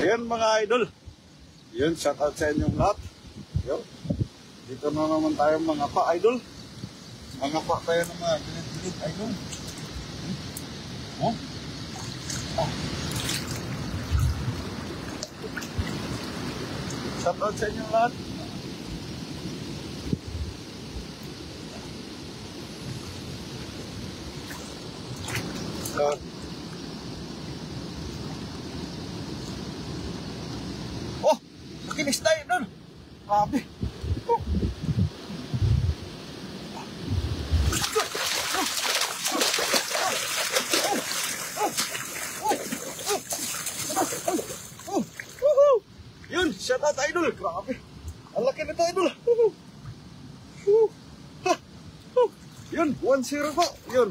Ayan mga idol. Yun, shout out sa inyong lahat. Yun. Dito na naman tayo mga pa-idol. Mga pa tayo ng mga gilid-gilid idol. Oh? Oh. Shout out sa inyong lahat. Oh! Nakinis tayo doon. Grabe. Oh. Yun, shout out idol. Grabe. Ang laki nito idol. Yun, 1-0 po. Yun.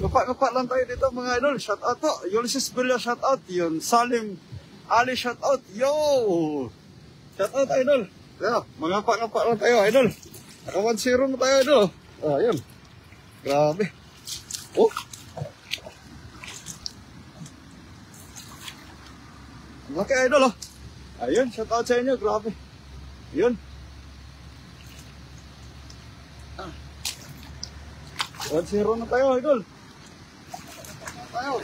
Ngapa lang tayo dito mga idol. Shout out po. Ulysses Villa shout out. Yun, Salim Ali shout out. Yo! Shout out idol. Yeah, mga ngapa lang tayo idol. Naka 1-0 na tayo idol. Ah, yun. Grabe. Oh. Ang laki idol oh. Ayun, shout out sa inyo, grabe. Yun. 1-0 na tayo, idol. Tayo.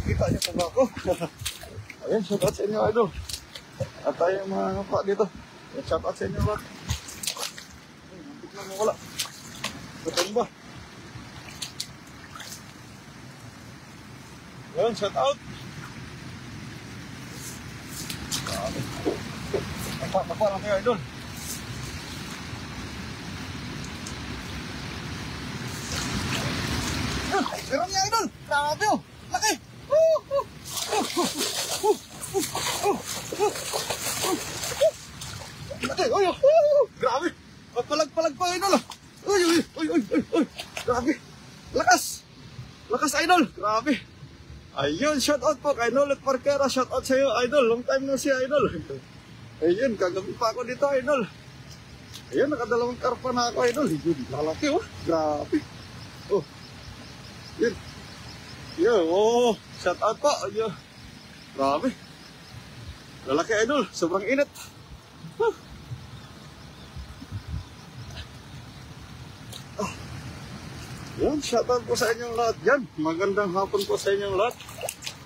Kita niyo pa ba ako? Ayan, shout out sa inyo, idol. At tayo mga ngapa dito. Shout out sa inyo, lahat. Ay, nantik na mawala. Betul ba? Ayan, shout out. Ngapa lang kayo, idol. Meron niya, idol. Grabe, oh. Laki. Laki, oy, grabe. Palag pa, idol. Uy. Grabe. Lakas, idol. Grabe. Ayun, shout out po kay Nolet Parkera. Shout out sa iyo, idol. Long time no see, idol. Ayun, kagabi pa ako dito, idol. Ayun, nakadalawang karpa na ako, idol. Yun, lalaki, oh. Grabe. Oh. Yun. Yun, oh. Shout out po. Ayun. Grabe. Lalaki, idol. Sobrang init. Huh. Yan, shoutout po sa inyong lahat dyan. Magandang hapon po sa inyong lahat.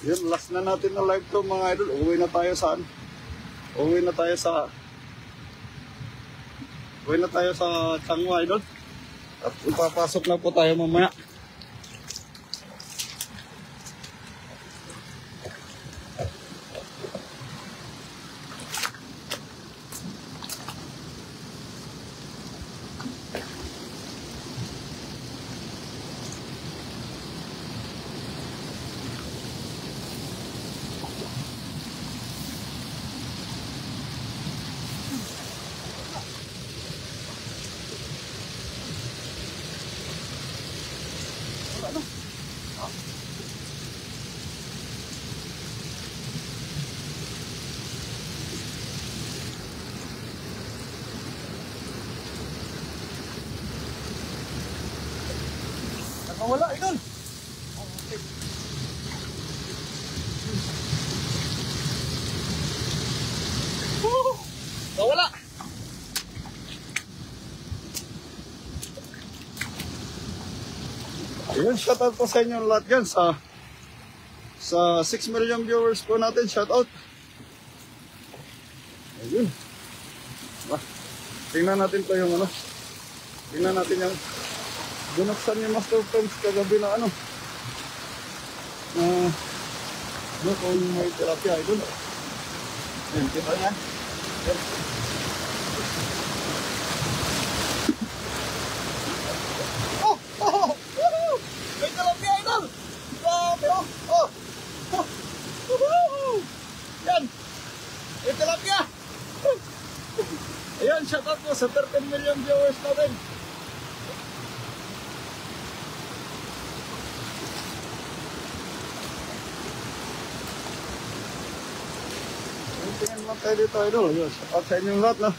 Yan, last na natin na live to mga idol. Uwi na tayo sa Changwa, idol. At ipapasok na po tayo mamaya. Wala, idol. Okay. Wala. Ayun, shoutout po sa inyo lahat yan sa 6 million viewers po natin. Shoutout. Ayun. Tingnan natin po yung ano. Tingnan natin yung binuksan ni Master Friends kagabi na ano kung may tilapia idol. Ayan, kita niya. Ayan. Oh! May tilapia idol! Grabe oh! Yan! May tilapia! Ayan, shoutout po sa 13 million viewers natin. tingin lang tayo dito, idol. Yun, shout out sa inyong lahat, no?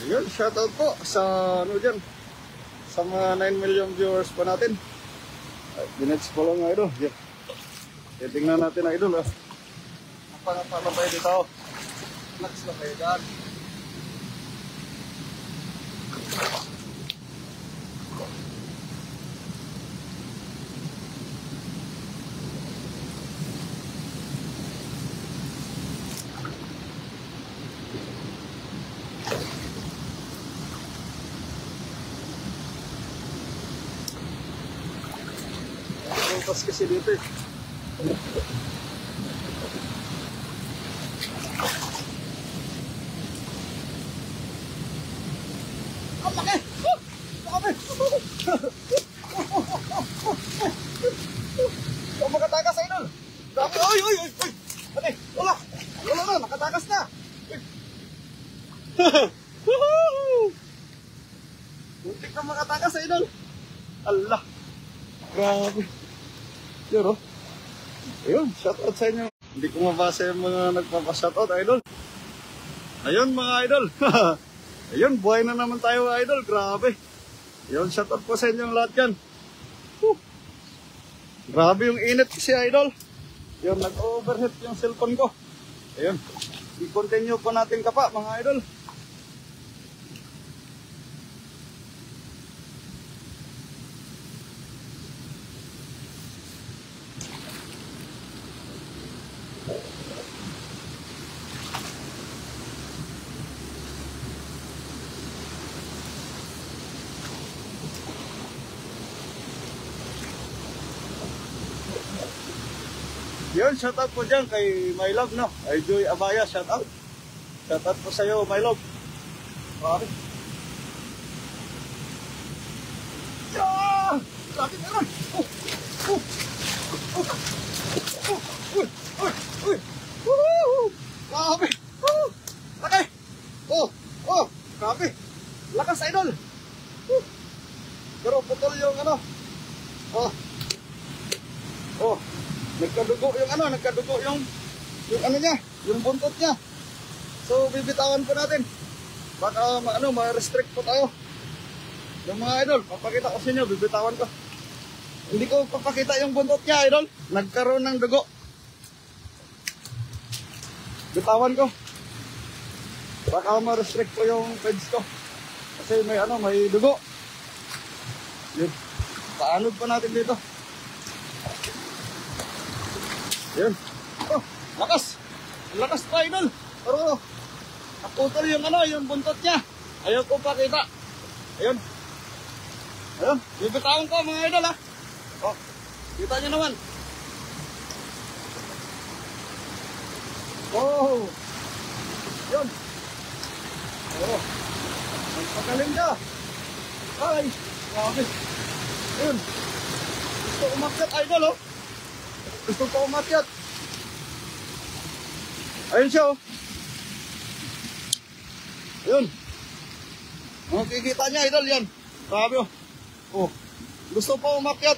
Ayun, shout out po sa, ano dyan, sa mga 9 million viewers po natin. Ay, minutes po lang, idol. Yun. Tingnan natin, idol, ah. Napangapa na tayo dito. Relax na kayo dyan. Pas kasi dito eh. Ang laki! Laki! Ito makatakas, idol! Dami! Oy! Oy! Oy! Oy! Ate! Wala! Wala na! Nakatakas na! Muntik na makatakas, idol! Allah! Grabe! Yun, oh. Ayun, shoutout sa inyo. Hindi ko mabasa yung mga nagpapashoutout, idol. Ayun, mga idol. Ayun, buhay na naman tayo, idol. Grabe. Ayun, shoutout po sa inyong lahat yan. Grabe yung init kasi, idol. Ayun, nag-overheat yung cellphone ko. Ayun, i-continue po natin kapa, mga idol. Yun, shoutout po dyan kay My Love, no? Ay Joy Abaya, shoutout. Shoutout po sa'yo, My Love. Bakit? Yeah! Bakit na lang? Grabe! Laki! Grabe! Lakas, idol! Pero putol yung ano. Nagkadugo yung ano niya, yung buntot niya. So bibitawan po natin. Baka ma-restrict po tayo. Yung mga idol, papakita ko sa inyo, bibitawan ko. Hindi ko papakita yung buntot niya, idol. Nagkaroon ng dugo. Bitawan ko. Baka ma-restrict po yung page ko. Kasi may dugo. Yun. Paanod po natin dito. Yun. Lakas. Lakas pa, idol. Pero naputol yung buntot niya. Ayaw ko pakita. Ayun. Bibitawan ko, mga idol, ha. Kita nyo naman. Yun. Magpagaling ka. Ay, grabe. Yun. Gusto umakyat, idol, oh. Gusto ko umakyat. Ayun siya, oh. Ayun. Makikita niya, idol, yan. Grabe, oh. Gusto po umakyat.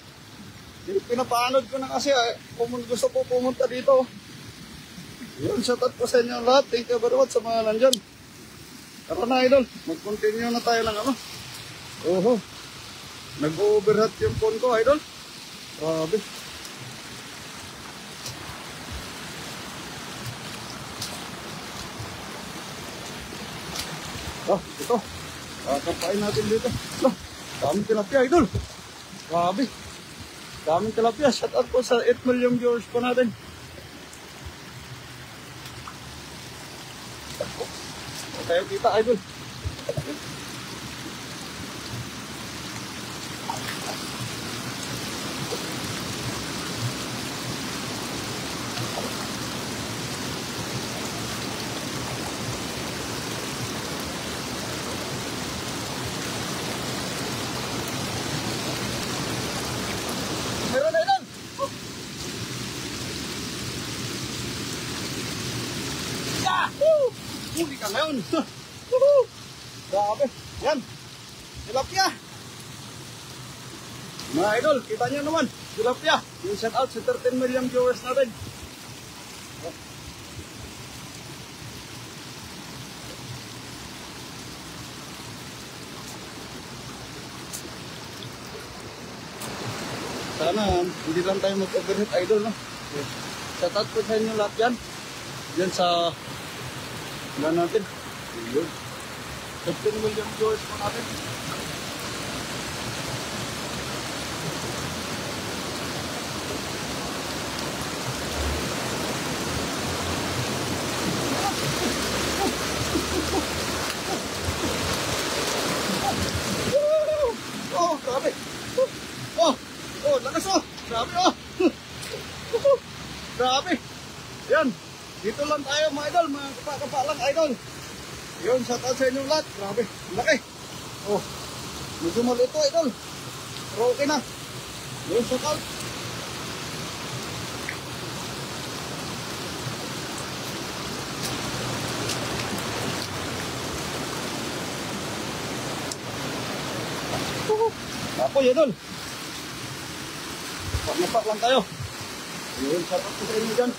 Pinapaanod ko na kasi, gusto po pumunta dito. Yun, shoutout po sa inyo lahat. Thank you very much sa mga nandyan. Tara na, idol. Mag-continue na tayo lang, Nag-overheat yung phone ko, idol. Grabe. Ito. Kapain natin dito. Daming tilapia, idol. Grabe. Daming tilapia. Shout out po sa 8 million viewers po natin. Tayo kita, idol. Huli ka ngayon. Grabe. Yan. Tilapia. Mga idol, kita nyo naman. Tilapia. Yung shout out sa 13 million viewers natin. sana hindi lang tayo mag-overheat idol, no? Okay. Shout out po sa inyo lahat yan. Yan sa natin. Yun. 15 million viewers po natin. Oh, grabe. Oh, lakas oh. Grabe oh. Grabe. Yan. Dito lang tayo mga idol, mga kapa-kapa lang idol. Yun, shout out sa inyong lahat. Grabe, laki. Oh, medyo maliit ito idol. Pero okay na. Yun, shout out. Apoy idol. Pag-napak lang tayo. Yun, shout out sa inyo dyan.